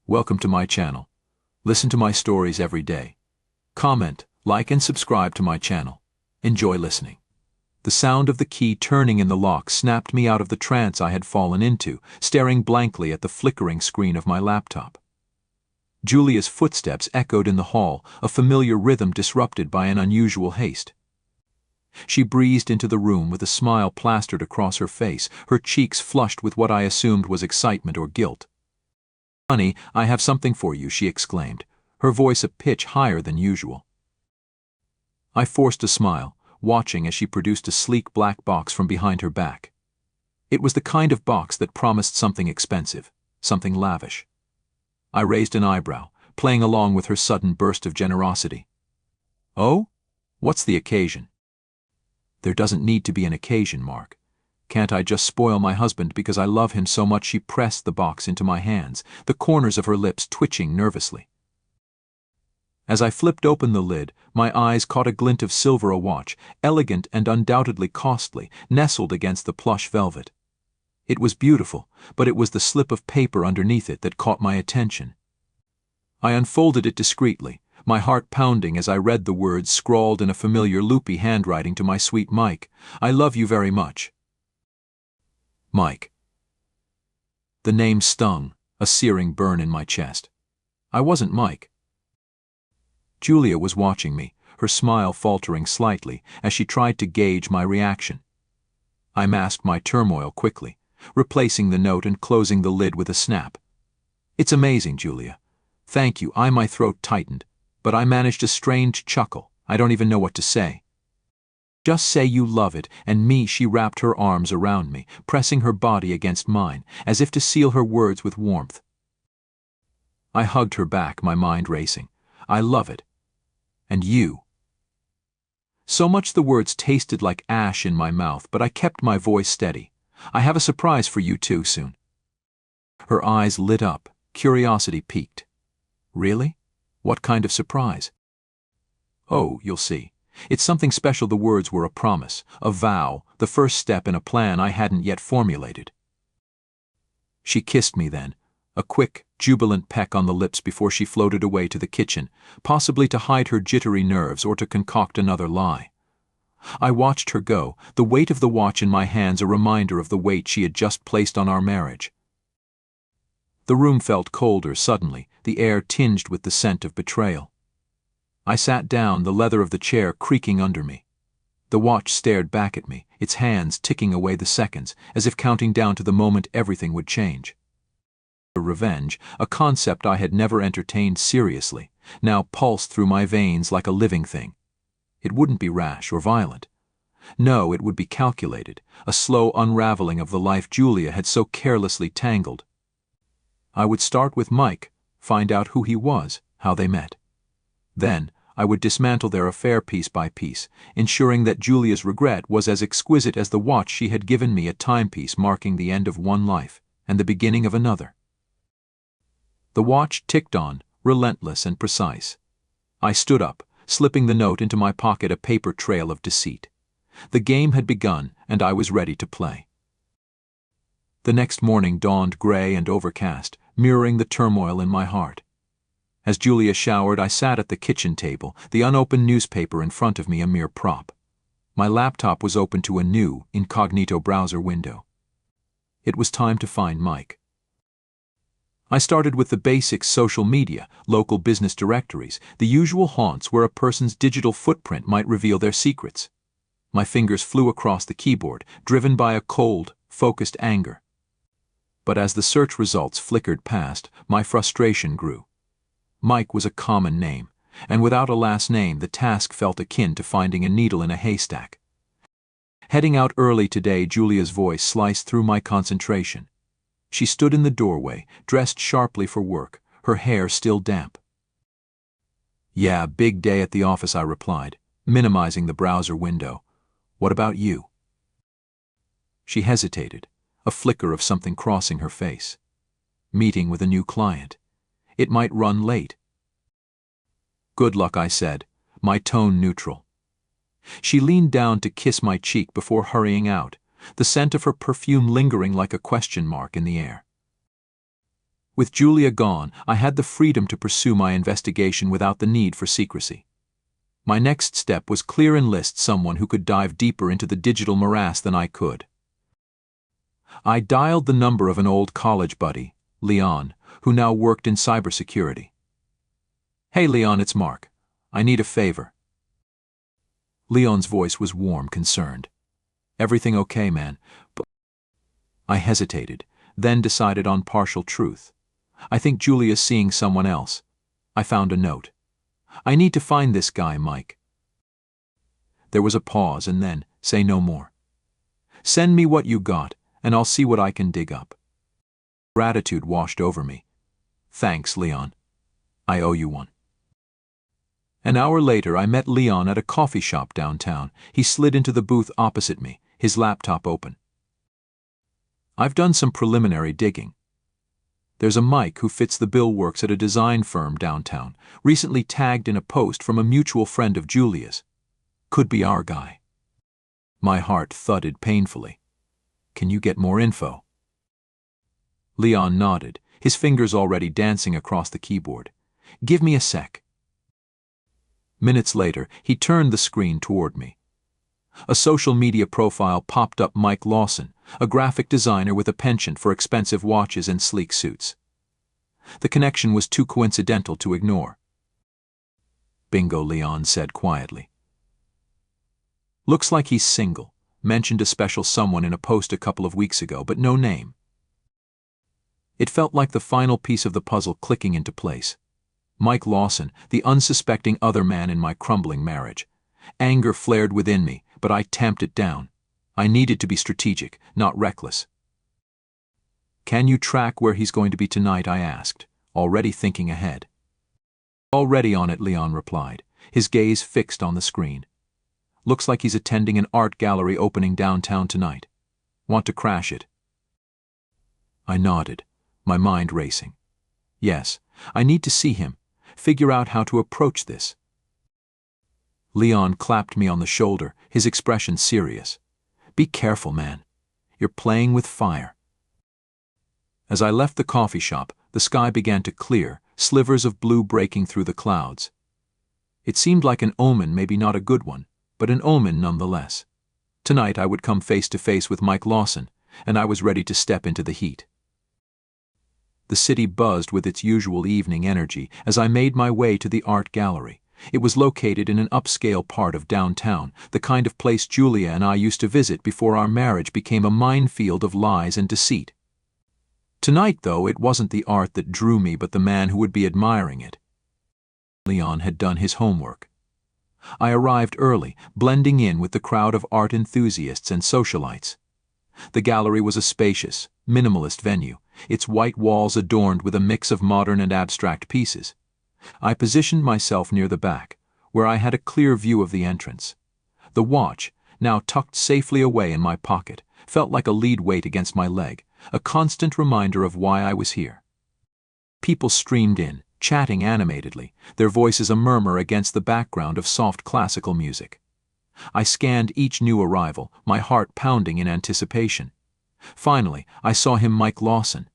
Welcome to my channel. Listen to my stories every day. Comment, like and subscribe to my channel. Enjoy listening. The sound of the key turning in the lock snapped me out of the trance I had fallen into, staring blankly at the flickering screen of my laptop. Julia's footsteps echoed in the hall, a familiar rhythm disrupted by an unusual haste. She breezed into the room with a smile plastered across her face, her cheeks flushed with what I assumed was excitement or guilt. "Honey, I have something for you," she exclaimed, her voice a pitch higher than usual. I forced a smile, watching as she produced a sleek black box from behind her back. It was the kind of box that promised something expensive, something lavish. I raised an eyebrow, playing along with her sudden burst of generosity. "Oh? What's the occasion?" "There doesn't need to be an occasion, Mark. Can't I just spoil my husband because I love him so much?" She pressed the box into my hands, the corners of her lips twitching nervously. As I flipped open the lid, my eyes caught a glint of silver, a watch, elegant and undoubtedly costly, nestled against the plush velvet. It was beautiful, but it was the slip of paper underneath it that caught my attention. I unfolded it discreetly, my heart pounding as I read the words scrawled in a familiar loopy handwriting to my sweet Mike. "I love you very much. Mike." The name stung, a searing burn in my chest. I wasn't Mike. Julia was watching me, her smile faltering slightly as she tried to gauge my reaction. I masked my turmoil quickly, replacing the note and closing the lid with a snap. "It's amazing, Julia. Thank you." My throat tightened, but I managed a strained chuckle. "I don't even know what to say." "Just say you love it, and me." She wrapped her arms around me, pressing her body against mine, as if to seal her words with warmth. I hugged her back, my mind racing. "I love it. And you." So much the words tasted like ash in my mouth, but I kept my voice steady. "I have a surprise for you too soon." Her eyes lit up, curiosity piqued. "Really? What kind of surprise?" "Oh, you'll see. It's something special." The words were a promise, a vow, the first step in a plan I hadn't yet formulated. She kissed me then, a quick, jubilant peck on the lips before she floated away to the kitchen, possibly to hide her jittery nerves or to concoct another lie. I watched her go, the weight of the watch in my hands a reminder of the weight she had just placed on our marriage. The room felt colder suddenly, the air tinged with the scent of betrayal. I sat down, the leather of the chair creaking under me. The watch stared back at me, its hands ticking away the seconds, as if counting down to the moment everything would change. Revenge, a concept I had never entertained seriously, now pulsed through my veins like a living thing. It wouldn't be rash or violent. No, it would be calculated, a slow unraveling of the life Julia had so carelessly tangled. I would start with Mike, find out who he was, how they met. Then, I would dismantle their affair piece by piece, ensuring that Julia's regret was as exquisite as the watch she had given me, a timepiece marking the end of one life and the beginning of another. The watch ticked on, relentless and precise. I stood up, slipping the note into my pocket, a paper trail of deceit. The game had begun, and I was ready to play. The next morning dawned gray and overcast, mirroring the turmoil in my heart. As Julia showered, I sat at the kitchen table, the unopened newspaper in front of me a mere prop. My laptop was open to a new, incognito browser window. It was time to find Mike. I started with the basics: social media, local business directories, the usual haunts where a person's digital footprint might reveal their secrets. My fingers flew across the keyboard, driven by a cold, focused anger. But as the search results flickered past, my frustration grew. Mike was a common name, and without a last name the task felt akin to finding a needle in a haystack. Heading out early today, Julia's voice sliced through my concentration. She stood in the doorway, dressed sharply for work, her hair still damp. "Yeah, big day at the office," I replied, minimizing the browser window. "What about you?" She hesitated, a flicker of something crossing her face. "Meeting with a new client. It might run late." "Good luck," I said, my tone neutral. She leaned down to kiss my cheek before hurrying out, the scent of her perfume lingering like a question mark in the air. With Julia gone, I had the freedom to pursue my investigation without the need for secrecy. My next step was clear enlist someone who could dive deeper into the digital morass than I could. I dialed the number of an old college buddy, Leon, who now worked in cybersecurity. "Hey Leon, it's Mark. I need a favor." Leon's voice was warm, concerned. "Everything okay, man?" But I hesitated, then decided on partial truth. "I think Julia's seeing someone else." I found a note. "I need to find this guy, Mike." There was a pause and then, "Say no more. Send me what you got, and I'll see what I can dig up." Gratitude washed over me. "Thanks, Leon. I owe you one." An hour later, I met Leon at a coffee shop downtown. He slid into the booth opposite me, his laptop open. "I've done some preliminary digging. There's a Mike who fits the bill, works at a design firm downtown, recently tagged in a post from a mutual friend of Julia's. Could be our guy." My heart thudded painfully. "Can you get more info?" Leon nodded, his fingers already dancing across the keyboard. "Give me a sec." Minutes later, he turned the screen toward me. A social media profile popped up: Mike Lawson, a graphic designer with a penchant for expensive watches and sleek suits. The connection was too coincidental to ignore. "Bingo," Leon said quietly. "Looks like he's single. Mentioned a special someone in a post a couple of weeks ago, but no name." It felt like the final piece of the puzzle clicking into place. Mike Lawson, the unsuspecting other man in my crumbling marriage. Anger flared within me, but I tamped it down. I needed to be strategic, not reckless. "Can you track where he's going to be tonight?" I asked, already thinking ahead. "Already on it," Leon replied, his gaze fixed on the screen. "Looks like he's attending an art gallery opening downtown tonight. Want to crash it?" I nodded, my mind racing. Yes, I need to see him, figure out how to approach this. Leon clapped me on the shoulder, his expression serious. "Be careful, man. You're playing with fire." As I left the coffee shop, the sky began to clear, slivers of blue breaking through the clouds. It seemed like an omen, maybe not a good one, but an omen nonetheless. Tonight I would come face to face with Mike Lawson, and I was ready to step into the heat. The city buzzed with its usual evening energy as I made my way to the art gallery. It was located in an upscale part of downtown, the kind of place Julia and I used to visit before our marriage became a minefield of lies and deceit. Tonight, though, it wasn't the art that drew me but the man who would be admiring it. Leon had done his homework. I arrived early, blending in with the crowd of art enthusiasts and socialites. The gallery was a spacious, minimalist venue, its white walls adorned with a mix of modern and abstract pieces. I positioned myself near the back, where I had a clear view of the entrance. The watch, now tucked safely away in my pocket, felt like a lead weight against my leg, a constant reminder of why I was here. People streamed in, chatting animatedly, their voices a murmur against the background of soft classical music. I scanned each new arrival, my heart pounding in anticipation. Finally, I saw him, Mike Lawson.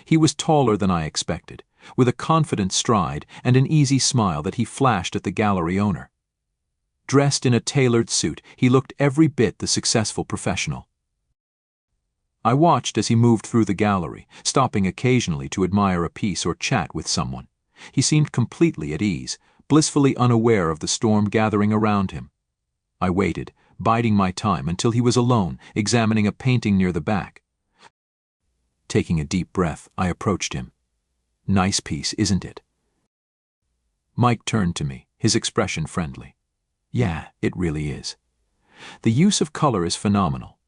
He was taller than I expected, with a confident stride and an easy smile that he flashed at the gallery owner. Dressed in a tailored suit, he looked every bit the successful professional. I watched as he moved through the gallery, stopping occasionally to admire a piece or chat with someone. He seemed completely at ease, blissfully unaware of the storm gathering around him. I waited, biding my time until he was alone, examining a painting near the back. Taking a deep breath, I approached him. "Nice piece, isn't it?" Mike turned to me, his expression friendly. "Yeah, it really is. The use of color is phenomenal."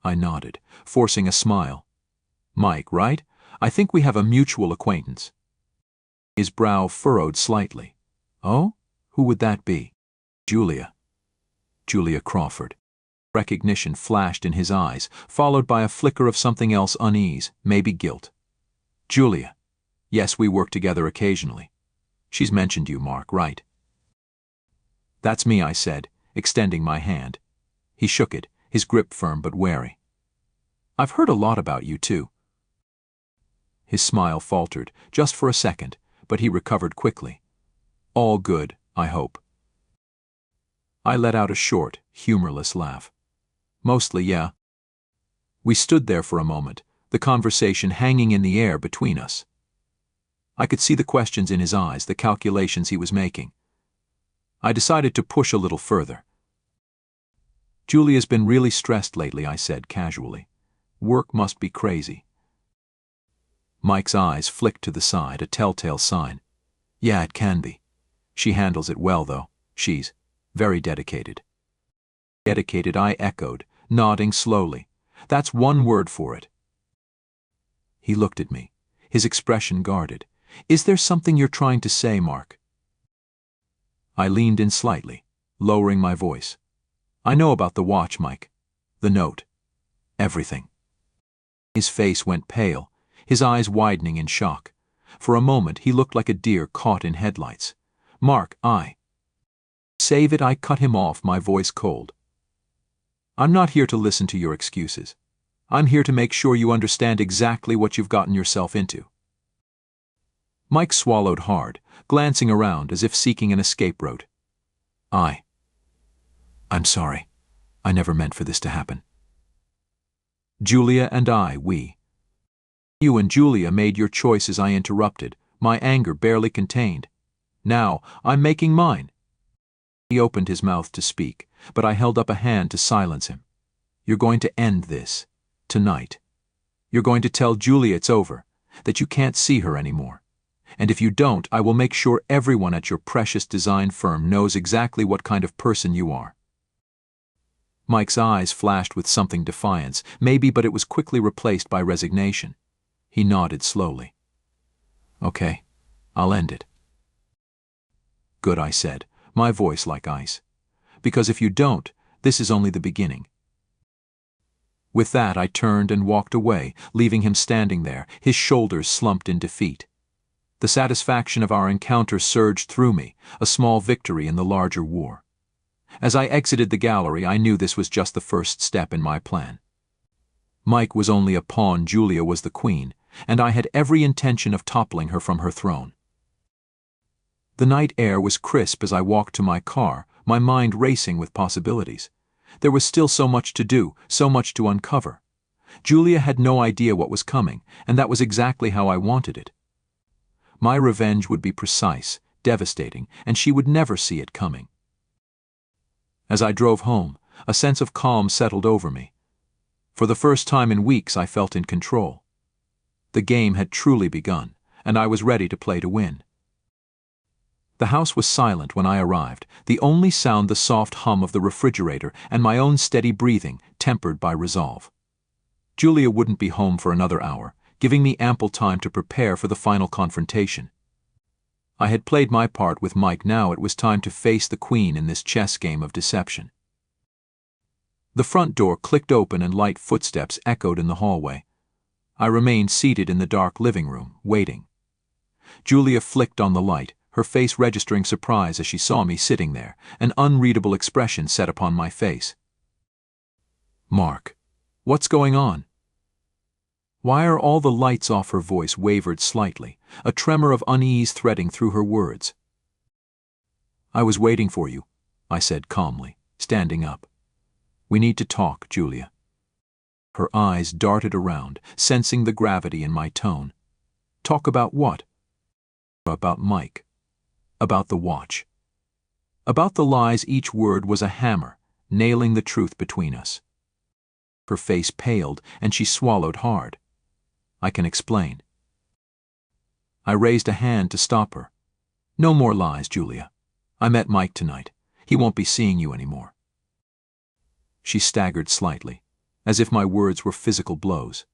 I nodded, forcing a smile. "Mike, right? I think we have a mutual acquaintance." His brow furrowed slightly. "Oh? Who would that be?" "Julia. Julia Crawford." Recognition flashed in his eyes, followed by a flicker of something else: unease, maybe guilt. "Julia. Yes, we work together occasionally. She's mentioned you, Mark, right?" "That's me," I said, extending my hand. He shook it, his grip firm but wary. "I've heard a lot about you, too." His smile faltered, just for a second, but he recovered quickly. All good, I hope. I let out a short, humorless laugh. Mostly, yeah. We stood there for a moment, the conversation hanging in the air between us. I could see the questions in his eyes, the calculations he was making. I decided to push a little further. Julia's been really stressed lately, I said casually. Work must be crazy. Mike's eyes flicked to the side, a telltale sign. Yeah, it can be. She handles it well, though. She's very dedicated. Dedicated, I echoed, nodding slowly. That's one word for it. He looked at me, his expression guarded. Is there something you're trying to say, Mark? I leaned in slightly, lowering my voice. I know about the watch, Mike. The note. Everything. His face went pale, his eyes widening in shock. For a moment he looked like a deer caught in headlights. Mark, Save it, I cut him off, my voice cold. I'm not here to listen to your excuses. I'm here to make sure you understand exactly what you've gotten yourself into. Mike swallowed hard, glancing around as if seeking an escape route. I'm sorry. I never meant for this to happen. Julia and You and Julia made your choices, I interrupted, my anger barely contained. Now, I'm making mine. He opened his mouth to speak, but I held up a hand to silence him. You're going to end this. Tonight. You're going to tell Julia it's over, that you can't see her anymore. And if you don't, I will make sure everyone at your precious design firm knows exactly what kind of person you are. Mike's eyes flashed with something defiance, maybe, but it was quickly replaced by resignation. He nodded slowly. Okay, I'll end it. Good, I said, my voice like ice. Because if you don't, this is only the beginning. With that, I turned and walked away, leaving him standing there, his shoulders slumped in defeat. The satisfaction of our encounter surged through me, a small victory in the larger war. As I exited the gallery, I knew this was just the first step in my plan. Mike was only a pawn, Julia was the queen, and I had every intention of toppling her from her throne. The night air was crisp as I walked to my car, my mind racing with possibilities. There was still so much to do, so much to uncover. Julia had no idea what was coming, and that was exactly how I wanted it. My revenge would be precise, devastating, and she would never see it coming. As I drove home, a sense of calm settled over me. For the first time in weeks, I felt in control. The game had truly begun, and I was ready to play to win. The house was silent when I arrived, the only sound the soft hum of the refrigerator and my own steady breathing, tempered by resolve. Julia wouldn't be home for another hour, giving me ample time to prepare for the final confrontation. I had played my part with Mike, now it was time to face the queen in this chess game of deception. The front door clicked open and light footsteps echoed in the hallway. I remained seated in the dark living room, waiting. Julia flicked on the light, her face registering surprise as she saw me sitting there, an unreadable expression set upon my face. Mark, what's going on? Why are all the lights off? Her voice wavered slightly, a tremor of unease threading through her words. I was waiting for you, I said calmly, standing up. We need to talk, Julia. Her eyes darted around, sensing the gravity in my tone. Talk about what? About Mike. About the watch. About the lies. Each word was a hammer, nailing the truth between us. Her face paled, and she swallowed hard. I can explain. I raised a hand to stop her. No more lies, Julia. I met Mike tonight. He won't be seeing you anymore. She staggered slightly, as if my words were physical blows.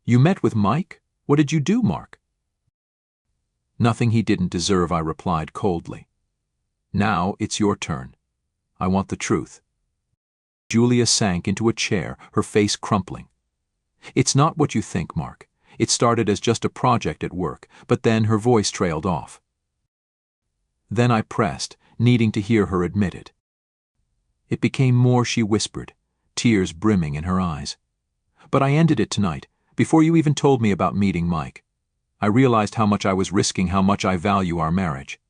You met with Mike? What did you do, Mark? Nothing he didn't deserve, I replied coldly. Now it's your turn. I want the truth. Julia sank into a chair, her face crumpling. It's not what you think, Mark. It started as just a project at work, but then her voice trailed off. Then I pressed, needing to hear her admit it. It became more, she whispered, tears brimming in her eyes. But I ended it tonight, before you even told me about meeting Mike. I realized how much I was risking, how much I value our marriage.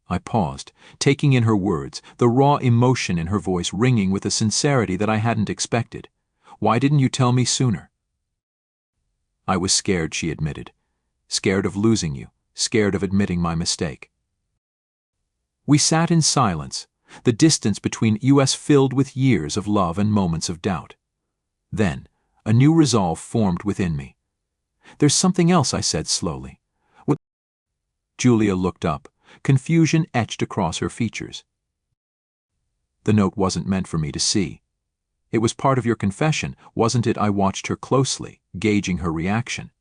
I paused, taking in her words, the raw emotion in her voice ringing with a sincerity that I hadn't expected. Why didn't you tell me sooner? I was scared, she admitted. Scared of losing you, scared of admitting my mistake. We sat in silence, the distance between us filled with years of love and moments of doubt. Then, a new resolve formed within me. There's something else, I said slowly. What? Julia looked up, confusion etched across her features. The note wasn't meant for me to see. It was part of your confession, wasn't it? I watched her closely, gauging her reaction.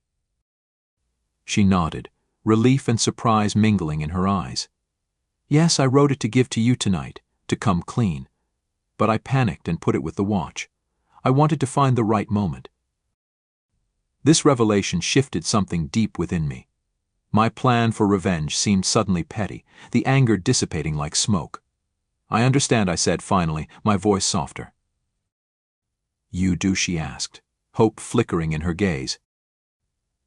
She nodded, relief and surprise mingling in her eyes. Yes, I wrote it to give to you tonight, to come clean. But I panicked and put it with the watch. I wanted to find the right moment. This revelation shifted something deep within me. My plan for revenge seemed suddenly petty, the anger dissipating like smoke. I understand, I said finally, my voice softer. You do, she asked, hope flickering in her gaze.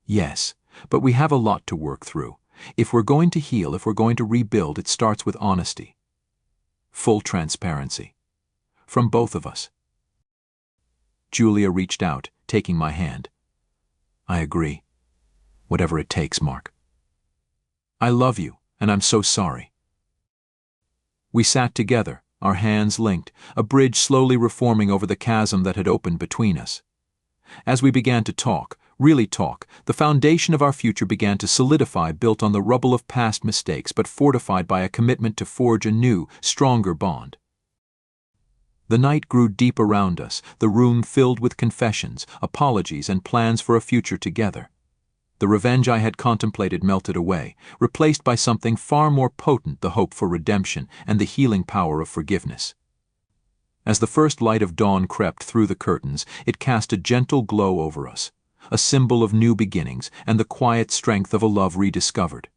Yes, but we have a lot to work through. If we're going to heal, if we're going to rebuild, it starts with honesty. Full transparency. From both of us. Julia reached out, taking my hand. I agree. Whatever it takes, Mark. I love you, and I'm so sorry. We sat together, our hands linked, a bridge slowly reforming over the chasm that had opened between us. As we began to talk, really talk, the foundation of our future began to solidify, built on the rubble of past mistakes, but fortified by a commitment to forge a new, stronger bond. The night grew deep around us, the room filled with confessions, apologies, and plans for a future together. The revenge I had contemplated melted away, replaced by something far more potent, the hope for redemption and the healing power of forgiveness. As the first light of dawn crept through the curtains, it cast a gentle glow over us, a symbol of new beginnings and the quiet strength of a love rediscovered.